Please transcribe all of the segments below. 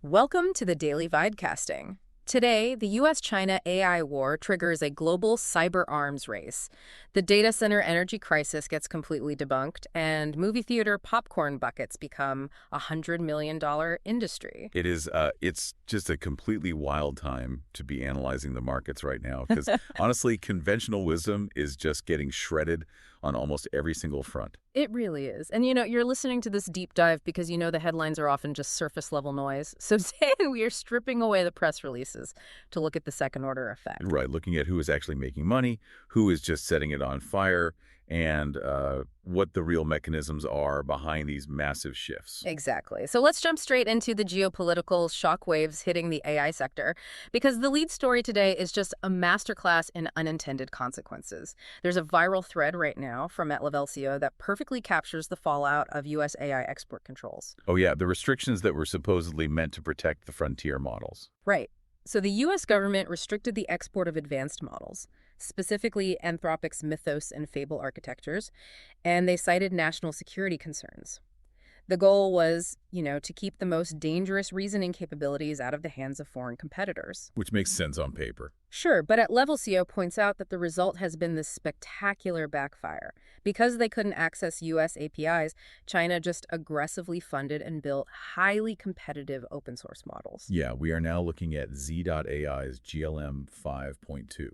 Welcome to the Daily Videcasting. Today, the US-China AI war triggers a global cyber arms race. The data center energy crisis gets completely debunked, and movie theater popcorn buckets become a $100 million industry. It's just a completely wild time to be analyzing the markets right now because honestly, conventional wisdom is just getting shredded on almost every single front. It really is. And you're listening to this deep dive because the headlines are often just surface level noise. So today we are stripping away the press releases to look at the second order effect. Right, looking at who is actually making money, who is just setting it on fire, and what the real mechanisms are behind these massive shifts. Exactly. So let's jump straight into the geopolitical shockwaves hitting the AI sector, because the lead story today is just a masterclass in unintended consequences. There's a viral thread right now from @Levelcio that perfectly captures the fallout of U.S. AI export controls. Oh yeah, the restrictions that were supposedly meant to protect the frontier models. Right. So the U.S. government restricted the export of advanced models, specifically Anthropic's Mythos and Fable architectures, and they cited national security concerns. The goal was, to keep the most dangerous reasoning capabilities out of the hands of foreign competitors. Which makes sense on paper. Sure, but @Levelcio points out that the result has been this spectacular backfire. Because they couldn't access U.S. APIs, China just aggressively funded and built highly competitive open source models. Yeah, we are now looking at Z.AI's GLM 5.2,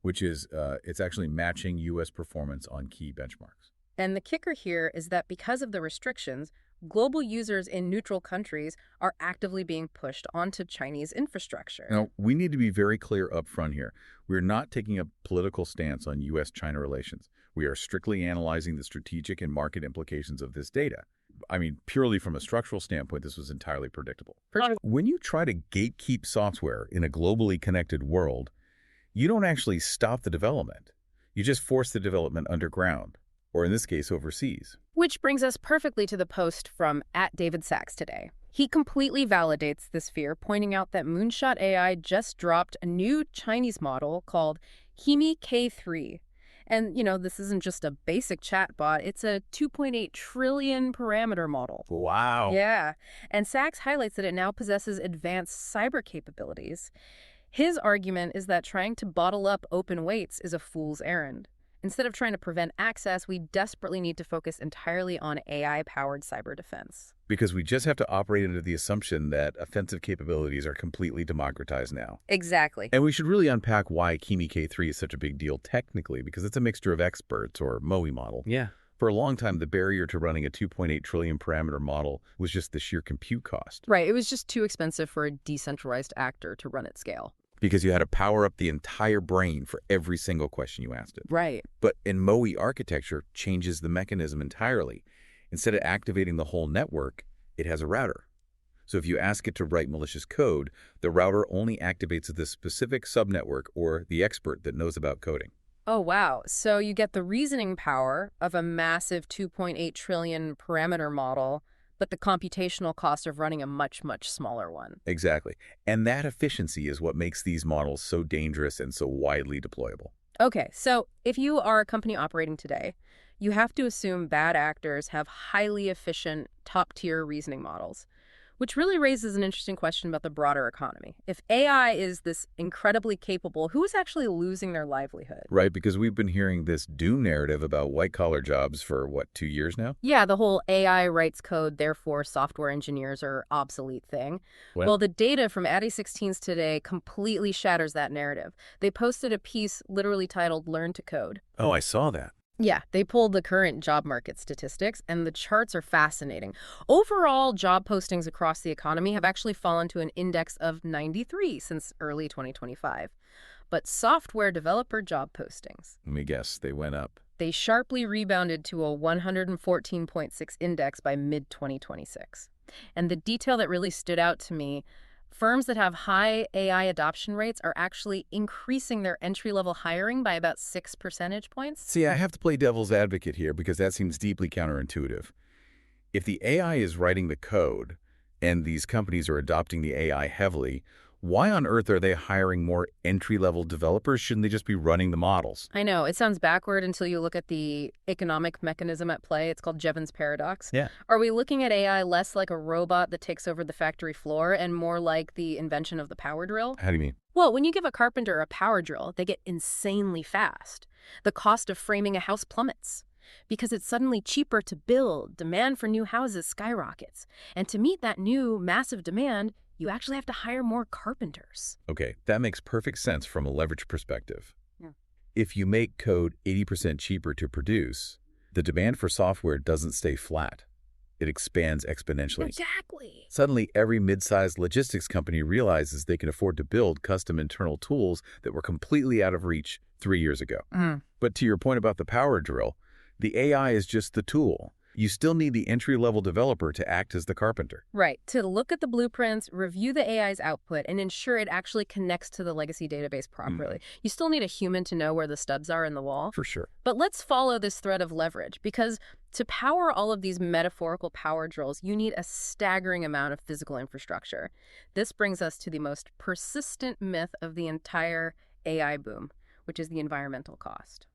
which is, it's actually matching U.S. performance on key benchmarks. And the kicker here is that because of the restrictions, global users in neutral countries are actively being pushed onto Chinese infrastructure. Now, we need to be very clear up front here. We're not taking a political stance on U.S.-China relations. We are strictly analyzing the strategic and market implications of this data. I mean, purely from a structural standpoint, this was entirely predictable. When you try to gatekeep software in a globally connected world, you don't actually stop the development. You just force the development underground, or in this case, overseas. Which brings us perfectly to the post from @DavidSachs today. He completely validates this fear, pointing out that Moonshot AI just dropped a new Chinese model called Hemi K3. And, this isn't just a basic chatbot, it's a 2.8 trillion parameter model. Wow. Yeah. And Sachs highlights that it now possesses advanced cyber capabilities. His argument is that trying to bottle up open weights is a fool's errand. Instead of trying to prevent access, we desperately need to focus entirely on AI-powered cyber defense. Because we just have to operate under the assumption that offensive capabilities are completely democratized now. Exactly. And we should really unpack why Hemi K3 is such a big deal technically, because it's a mixture of experts, or MOE model. Yeah. For a long time, the barrier to running a 2.8 trillion parameter model was just the sheer compute cost. Right. It was just too expensive for a decentralized actor to run at scale. Because you had to power up the entire brain for every single question you asked it. Right. But in MOE architecture changes the mechanism entirely. Instead of activating the whole network, it has a router. So if you ask it to write malicious code, the router only activates the specific subnetwork or the expert that knows about coding. Oh, wow. So you get the reasoning power of a massive 2.8 trillion parameter model, but the computational cost of running a much, much smaller one. Exactly. And that efficiency is what makes these models so dangerous and so widely deployable. Okay, so if you are a company operating today, you have to assume bad actors have highly efficient, top-tier reasoning models, which really raises an interesting question about the broader economy. If AI is this incredibly capable, who is actually losing their livelihood? Right, because we've been hearing this doom narrative about white-collar jobs for, 2 years now? Yeah, the whole AI writes code, therefore software engineers are obsolete thing. Well, the data from Addy16's today completely shatters that narrative. They posted a piece literally titled Learn to Code. Oh, I saw that. Yeah, they pulled the current job market statistics, and the charts are fascinating. Overall, job postings across the economy have actually fallen to an index of 93 since early 2025. But software developer job postings, Let me guess, they went up. they sharply rebounded to a 114.6 index by mid-2026. And the detail that really stood out to me, firms that have high AI adoption rates are actually increasing their entry-level hiring by about 6 percentage points. See, I have to play devil's advocate here because that seems deeply counterintuitive. If the AI is writing the code and these companies are adopting the AI heavily, Why on earth are they hiring more entry-level developers? Shouldn't they just be running the models? I know, it sounds backward until you look at the economic mechanism at play. It's called Jevons paradox. Yeah. Are we looking at AI less like a robot that takes over the factory floor and more like the invention of the power drill? How do you mean? Well, when you give a carpenter a power drill, they get insanely fast. The cost of framing a house plummets because it's suddenly cheaper to build. Demand for new houses skyrockets. And to meet that new massive demand, you actually have to hire more carpenters. Okay, that makes perfect sense from a leverage perspective. Yeah. If you make code 80% cheaper to produce, the demand for software doesn't stay flat. It expands exponentially. Exactly. Suddenly, every mid-sized logistics company realizes they can afford to build custom internal tools that were completely out of reach 3 years ago. But to your point about the power drill, the AI is just the tool. You still need the entry-level developer to act as the carpenter. Right. To look at the blueprints, review the AI's output, and ensure it actually connects to the legacy database properly. You still need a human to know where the stubs are in the wall. For sure. But let's follow this thread of leverage, because to power all of these metaphorical power drills, you need a staggering amount of physical infrastructure. This brings us to the most persistent myth of the entire AI boom, which is the environmental cost.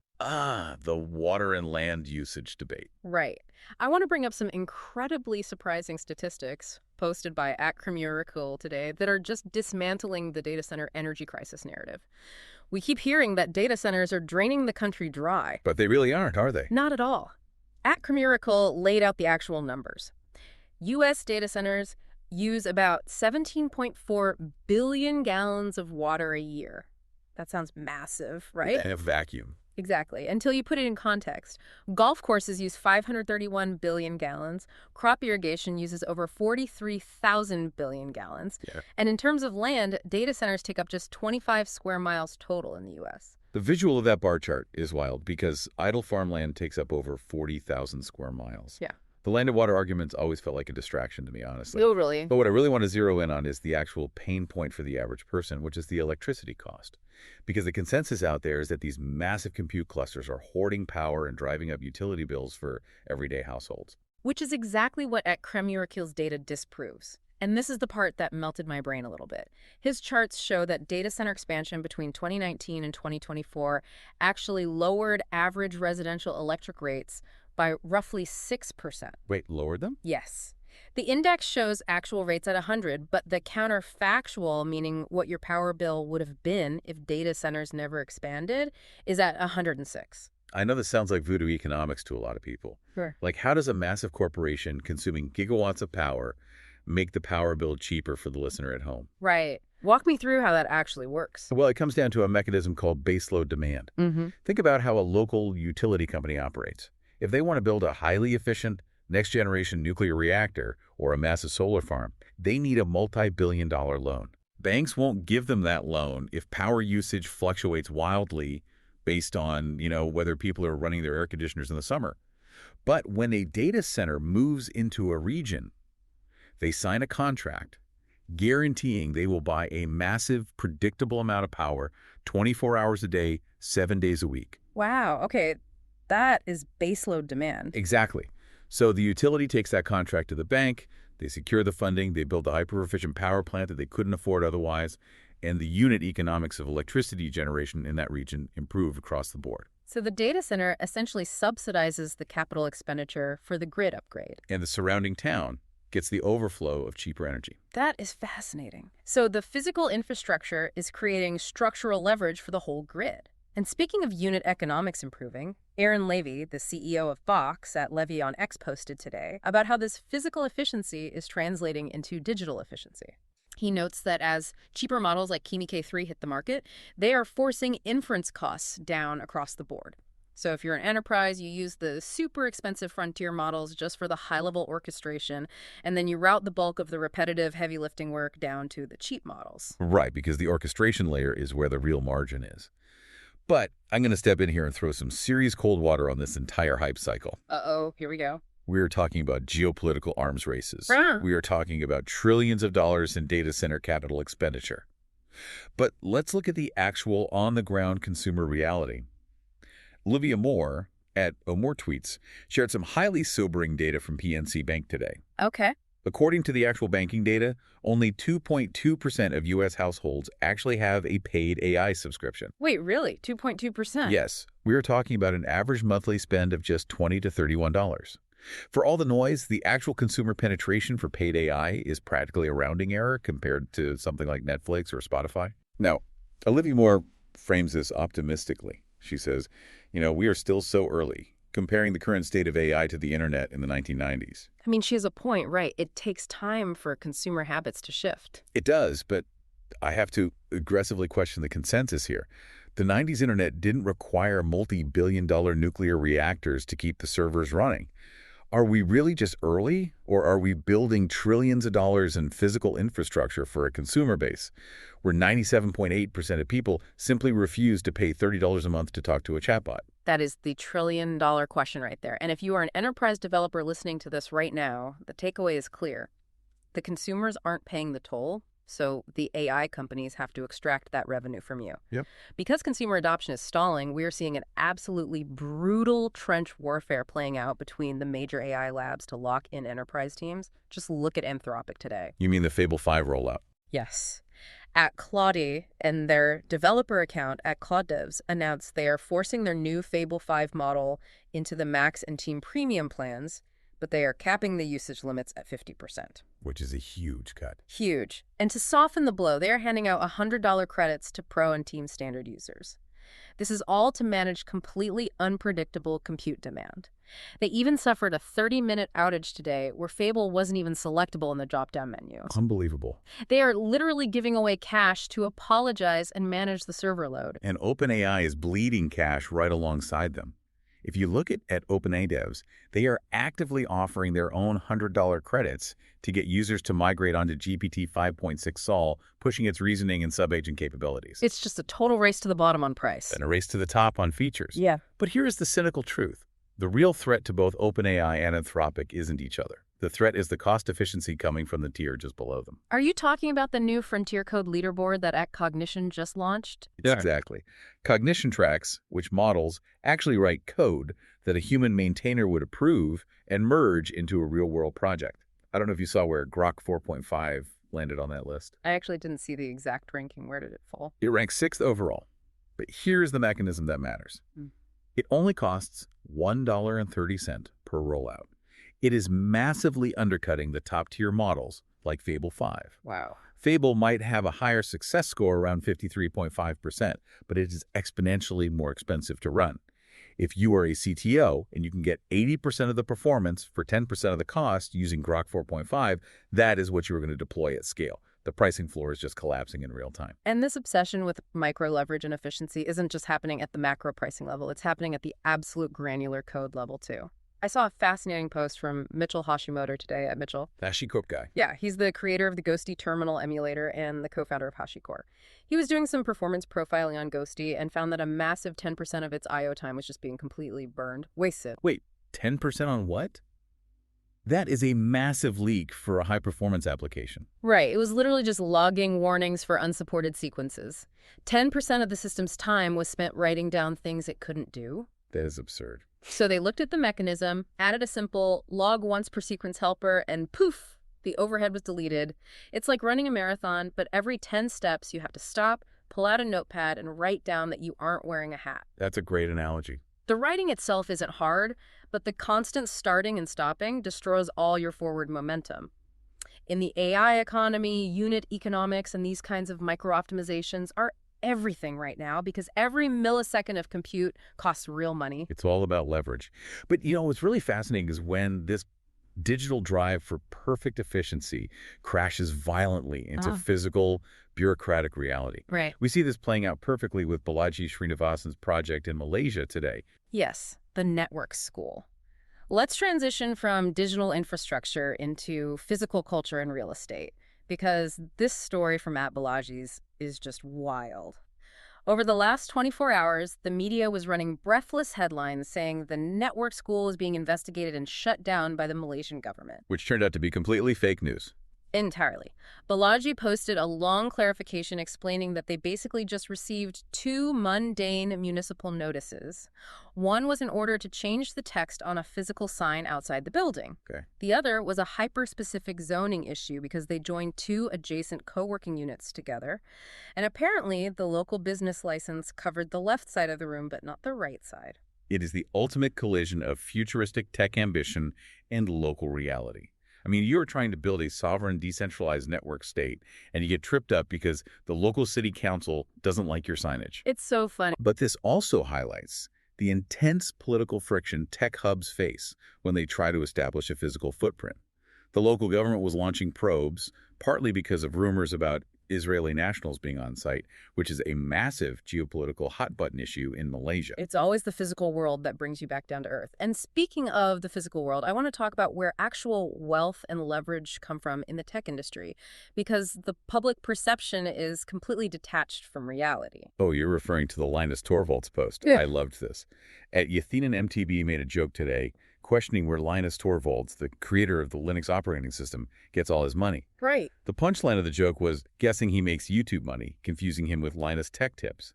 The water and land usage debate. Right. I want to bring up some incredibly surprising statistics posted by @FrontierCode today that are just dismantling the data center energy crisis narrative. We keep hearing that data centers are draining the country dry. But they really aren't, are they? Not at all. @FrontierCode laid out the actual numbers. U.S. data centers use about 17.4 billion gallons of water a year. That sounds massive, right? In a vacuum. Exactly. Until you put it in context. Golf courses use 531 billion gallons. Crop irrigation uses over 43,000 billion gallons. Yeah. And in terms of land, data centers take up just 25 square miles total in the U.S. The visual of that bar chart is wild because idle farmland takes up over 40,000 square miles. Yeah. The land and water arguments always felt like a distraction to me, honestly. Oh, really? But what I really want to zero in on is the actual pain point for the average person, which is the electricity cost. Because the consensus out there is that these massive compute clusters are hoarding power and driving up utility bills for everyday households. Which is exactly what @FrontierCode's data disproves. And this is the part that melted my brain a little bit. His charts show that data center expansion between 2019 and 2024 actually lowered average residential electric rates by roughly 6%. Wait, lowered them? Yes. The index shows actual rates at 100, but the counterfactual, meaning what your power bill would have been if data centers never expanded, is at 106. I know this sounds like voodoo economics to a lot of people. Sure. Like, how does a massive corporation consuming gigawatts of power make the power bill cheaper for the listener at home? Right. Walk me through how that actually works. Well, it comes down to a mechanism called baseload demand. Think about how a local utility company operates. If they want to build a highly efficient, next-generation nuclear reactor or a massive solar farm, they need a multi-billion-dollar loan. Banks won't give them that loan if power usage fluctuates wildly based on, whether people are running their air conditioners in the summer. But when a data center moves into a region, they sign a contract guaranteeing they will buy a massive, predictable amount of power 24 hours a day, 7 days a week. Wow. Okay. That is baseload demand. Exactly. So the utility takes that contract to the bank, they secure the funding, they build a hyper-efficient power plant that they couldn't afford otherwise, and the unit economics of electricity generation in that region improve across the board. So the data center essentially subsidizes the capital expenditure for the grid upgrade. And the surrounding town gets the overflow of cheaper energy. That is fascinating. So the physical infrastructure is creating structural leverage for the whole grid. And speaking of unit economics improving, Aaron Levy, the CEO of Box at Levy on X, posted today about how this physical efficiency is translating into digital efficiency. He notes that as cheaper models like Kimi K3 hit the market, they are forcing inference costs down across the board. So if you're an enterprise, you use the super expensive Frontier models just for the high-level orchestration, and then you route the bulk of the repetitive heavy lifting work down to the cheap models. Right, because the orchestration layer is where the real margin is. But I'm going to step in here and throw some serious cold water on this entire hype cycle. Uh-oh, here we go. We're talking about geopolitical arms races. Ah. We are talking about trillions of dollars in data center capital expenditure. But let's look at the actual on-the-ground consumer reality. Olivia Moore at O'More Tweets shared some highly sobering data from PNC Bank today. Okay. According to the actual banking data, only 2.2% of U.S. households actually have a paid AI subscription. Wait, really? 2.2%? Yes, we are talking about an average monthly spend of just $20 to $31. For all the noise, the actual consumer penetration for paid AI is practically a rounding error compared to something like Netflix or Spotify. Now, Olivia Moore frames this optimistically. She says, we are still so early, comparing the current state of AI to the internet in the 1990s. I mean, she has a point, right? It takes time for consumer habits to shift. It does, but I have to aggressively question the consensus here. The 90s internet didn't require multi-billion-dollar nuclear reactors to keep the servers running. Are we really just early, or are we building trillions of dollars in physical infrastructure for a consumer base, where 97.8% of people simply refuse to pay $30 a month to talk to a chatbot? That is the trillion-dollar question right there. And if you are an enterprise developer listening to this right now, the takeaway is clear. The consumers aren't paying the toll, so the AI companies have to extract that revenue from you. Yep. Because consumer adoption is stalling, we are seeing an absolutely brutal trench warfare playing out between the major AI labs to lock in enterprise teams. Just look at Anthropic today. You mean the Fable 5 rollout? Yes. At Claude, and their developer account at Claude Devs announced they are forcing their new Fable 5 model into the Max and Team Premium plans, but they are capping the usage limits at 50%. Which is a huge cut. Huge. And to soften the blow, they are handing out $100 credits to Pro and Team Standard users. This is all to manage completely unpredictable compute demand. They even suffered a 30-minute outage today where Fable wasn't even selectable in the drop-down menu. Unbelievable. They are literally giving away cash to apologize and manage the server load. And OpenAI is bleeding cash right alongside them. If you look at OpenAI devs, they are actively offering their own $100 credits to get users to migrate onto GPT 5.6 Sol, pushing its reasoning and sub-agent capabilities. It's just a total race to the bottom on price. And a race to the top on features. Yeah. But here is the cynical truth. The real threat to both OpenAI and Anthropic isn't each other. The threat is the cost efficiency coming from the tier just below them. Are you talking about the new FrontierCode leaderboard that at Cognition just launched? Yeah. Exactly. Cognition tracks which models actually write code that a human maintainer would approve and merge into a real-world project. I don't know if you saw where Grok 4.5 landed on that list. I actually didn't see the exact ranking. Where did it fall? It ranks 6th overall. But here's the mechanism that matters. It only costs $1.30 per rollout. It is massively undercutting the top-tier models like Fable 5. Wow. Fable might have a higher success score around 53.5%, but it is exponentially more expensive to run. If you are a CTO and you can get 80% of the performance for 10% of the cost using Grok 4.5, that is what you are going to deploy at scale. The pricing floor is just collapsing in real time. And this obsession with micro leverage and efficiency isn't just happening at the macro pricing level. It's happening at the absolute granular code level, too. I saw a fascinating post from Mitchell Hashimoto today at Mitchell. The HashiCorp guy. Yeah, he's the creator of the Ghosty terminal emulator and the co-founder of HashiCorp. He was doing some performance profiling on Ghosty and found that a massive 10% of its I/O time was just being completely burned, wasted. Wait, 10% on what? That is a massive leak for a high-performance application. Right. It was literally just logging warnings for unsupported sequences. 10% of the system's time was spent writing down things it couldn't do. That is absurd. So they looked at the mechanism, added a simple log once per sequence helper, and poof, the overhead was deleted. It's like running a marathon, but every 10 steps you have to stop, pull out a notepad, and write down that you aren't wearing a hat. That's a great analogy. The writing itself isn't hard, but the constant starting and stopping destroys all your forward momentum. In the AI economy, unit economics and these kinds of micro-optimizations are everything right now because every millisecond of compute costs real money. It's all about leverage. But, what's really fascinating is when this digital drive for perfect efficiency crashes violently into physical, bureaucratic reality. Right. We see this playing out perfectly with Balaji Srinivasan's project in Malaysia today. Yes, the network school. Let's transition from digital infrastructure into physical culture and real estate, because this story from Matt Balaji's is just wild. Over the last 24 hours, the media was running breathless headlines saying the network school is being investigated and shut down by the Malaysian government. Which turned out to be completely fake news. Entirely. Balaji posted a long clarification explaining that they basically just received two mundane municipal notices. One was an order to change the text on a physical sign outside the building. Okay. The other was a hyper-specific zoning issue because they joined two adjacent co-working units together. And apparently, the local business license covered the left side of the room, but not the right side. It is the ultimate collision of futuristic tech ambition and local reality. I mean, you're trying to build a sovereign, decentralized network state, and you get tripped up because the local city council doesn't like your signage. It's so funny. But this also highlights the intense political friction tech hubs face when they try to establish a physical footprint. The local government was launching probes, partly because of rumors about Israeli nationals being on site, which is a massive geopolitical hot-button issue in Malaysia. It's always the physical world that brings you back down to earth. And speaking of the physical world, I want to talk about where actual wealth and leverage come from in the tech industry, because the public perception is completely detached from reality. Oh, you're referring to the Linus Torvalds post. Yeah. I loved this. At Yathinen MTB made a joke today questioning where Linus Torvalds, the creator of the Linux operating system, gets all his money. Right. The punchline of the joke was guessing he makes YouTube money, confusing him with Linus tech tips.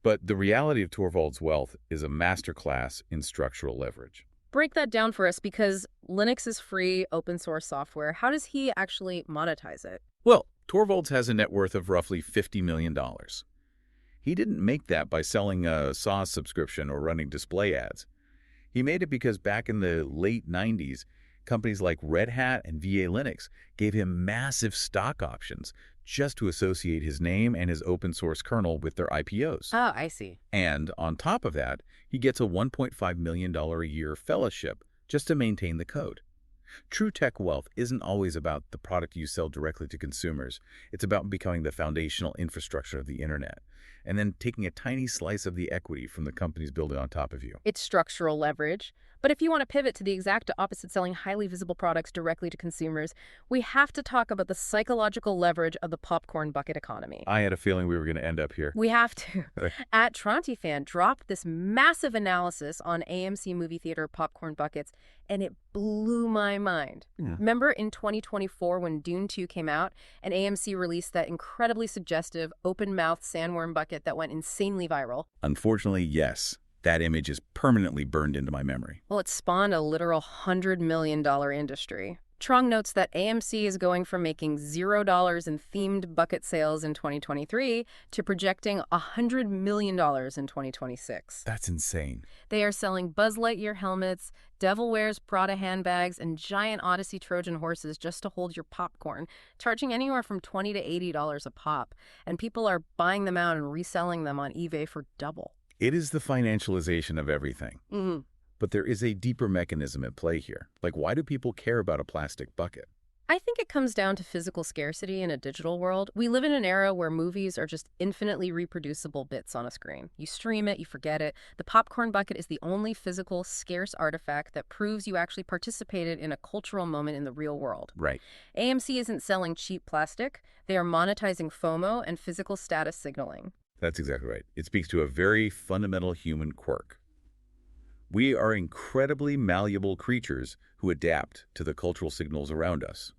But the reality of Torvalds' wealth is a masterclass in structural leverage. Break that down for us, because Linux is free, open source software. How does he actually monetize it? Well, Torvalds has a net worth of roughly $50 million. He didn't make that by selling a SaaS subscription or running display ads. He made it because back in the late 90s, companies like Red Hat and VA Linux gave him massive stock options just to associate his name and his open source kernel with their IPOs. Oh, I see. And on top of that, he gets a $1.5 million a year fellowship just to maintain the code. True tech wealth isn't always about the product you sell directly to consumers. It's about becoming the foundational infrastructure of the internet, and then taking a tiny slice of the equity from the companies building on top of you. It's structural leverage. But if you want to pivot to the exact opposite, selling highly visible products directly to consumers, we have to talk about the psychological leverage of the popcorn bucket economy. I had a feeling we were going to end up here. We have to. At TrontiFan dropped this massive analysis on AMC movie theater popcorn buckets, and it blew my mind. Yeah. Remember in 2024 when Dune 2 came out, and AMC released that incredibly suggestive open-mouthed sandworm bucket that went insanely viral? Unfortunately, yes. That image is permanently burned into my memory. Well, it spawned a literal $100 million industry. Trong notes that AMC is going from making $0 in themed bucket sales in 2023 to projecting $100 million in 2026. That's insane. They are selling Buzz Lightyear helmets, Devil Wears Prada handbags, and giant Odyssey Trojan horses just to hold your popcorn, charging anywhere from $20 to $80 a pop. And people are buying them out and reselling them on eBay for double. It is the financialization of everything. Mm-hmm. But there is a deeper mechanism at play here. Like, why do people care about a plastic bucket? I think it comes down to physical scarcity in a digital world. We live in an era where movies are just infinitely reproducible bits on a screen. You stream it, you forget it. The popcorn bucket is the only physical, scarce artifact that proves you actually participated in a cultural moment in the real world. Right. AMC isn't selling cheap plastic. They are monetizing FOMO and physical status signaling. That's exactly right. It speaks to a very fundamental human quirk. We are incredibly malleable creatures who adapt to the cultural signals around us.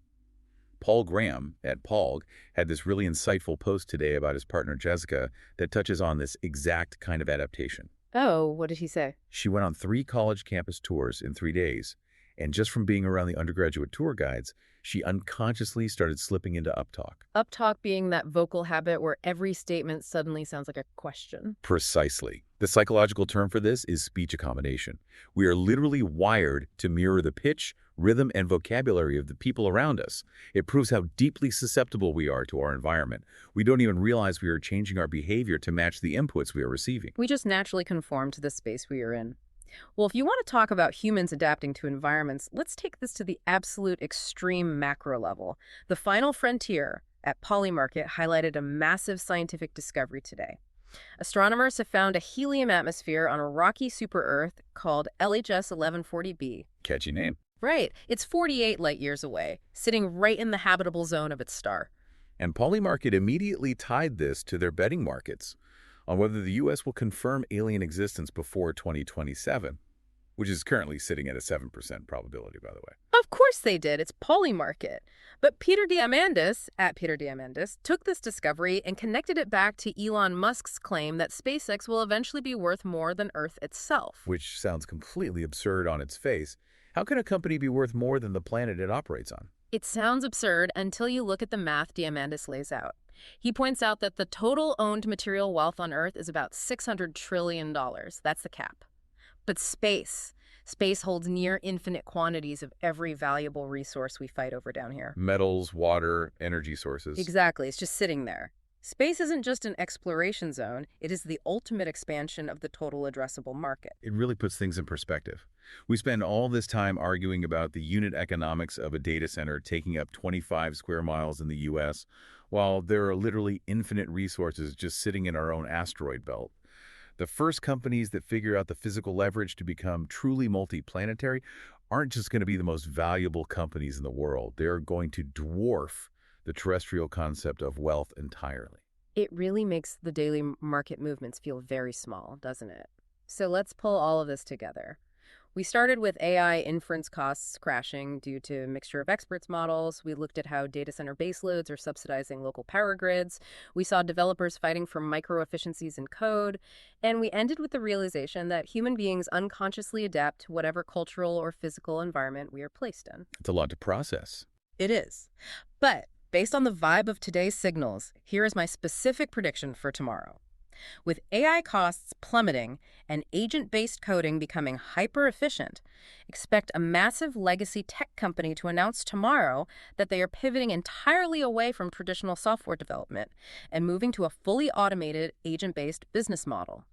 Paul Graham at Paul had this really insightful post today about his partner Jessica that touches on this exact kind of adaptation. Oh, what did he say? She went on 3 college campus tours in 3 days, and just from being around the undergraduate tour guides, she unconsciously started slipping into uptalk. Uptalk being that vocal habit where every statement suddenly sounds like a question. Precisely. The psychological term for this is speech accommodation. We are literally wired to mirror the pitch, rhythm, and vocabulary of the people around us. It proves how deeply susceptible we are to our environment. We don't even realize we are changing our behavior to match the inputs we are receiving. We just naturally conform to the space we are in. Well, if you want to talk about humans adapting to environments, let's take this to the absolute extreme macro level. The final frontier at Polymarket highlighted a massive scientific discovery today. Astronomers have found a helium atmosphere on a rocky super-Earth called LHS 1140b. Catchy name. Right. It's 48 light years away, sitting right in the habitable zone of its star. And Polymarket immediately tied this to their betting markets on whether the U.S. will confirm alien existence before 2027. which is currently sitting at a 7% probability, by the way. Of course they did. It's Polymarket. But Peter Diamandis, at Peter Diamandis, took this discovery and connected it back to Elon Musk's claim that SpaceX will eventually be worth more than Earth itself. Which sounds completely absurd on its face. How can a company be worth more than the planet it operates on? It sounds absurd until you look at the math Diamandis lays out. He points out that the total owned material wealth on Earth is about $600 trillion. That's the cap. But space holds near infinite quantities of every valuable resource we fight over down here. Metals, water, energy sources. Exactly. It's just sitting there. Space isn't just an exploration zone. It is the ultimate expansion of the total addressable market. It really puts things in perspective. We spend all this time arguing about the unit economics of a data center taking up 25 square miles in the U.S., while there are literally infinite resources just sitting in our own asteroid belt. The first companies that figure out the physical leverage to become truly multiplanetary aren't just going to be the most valuable companies in the world. They're going to dwarf the terrestrial concept of wealth entirely. It really makes the daily market movements feel very small, doesn't it? So let's pull all of this together. We started with AI inference costs crashing due to a mixture of experts models. We looked at how data center baseloads are subsidizing local power grids. We saw developers fighting for micro efficiencies in code. And we ended with the realization that human beings unconsciously adapt to whatever cultural or physical environment we are placed in. It's a lot to process. It is. But based on the vibe of today's signals, here is my specific prediction for tomorrow. With AI costs plummeting and agent-based coding becoming hyper-efficient, expect a massive legacy tech company to announce tomorrow that they are pivoting entirely away from traditional software development and moving to a fully automated agent-based business model.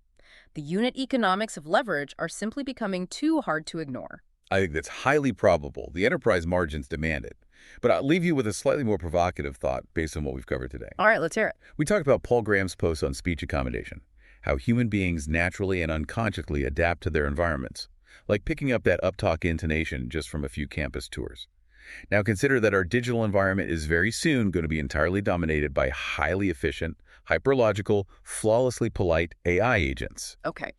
The unit economics of leverage are simply becoming too hard to ignore. I think that's highly probable. The enterprise margins demand it. But I'll leave you with a slightly more provocative thought based on what we've covered today. All right, let's hear it. We talked about Paul Graham's post on speech accommodation, how human beings naturally and unconsciously adapt to their environments, like picking up that uptalk intonation just from a few campus tours. Now consider that our digital environment is very soon going to be entirely dominated by highly efficient, hyperlogical, flawlessly polite AI agents. Okay.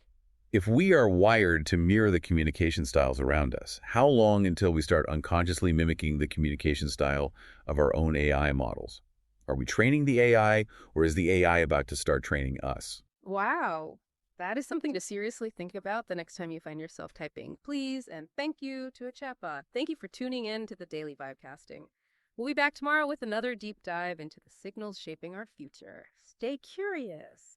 If we are wired to mirror the communication styles around us, how long until we start unconsciously mimicking the communication style of our own AI models? Are we training the AI, or is the AI about to start training us? Wow. That is something to seriously think about the next time you find yourself typing please and thank you to a chatbot. Thank you for tuning in to the Daily Vibecasting. We'll be back tomorrow with another deep dive into the signals shaping our future. Stay curious.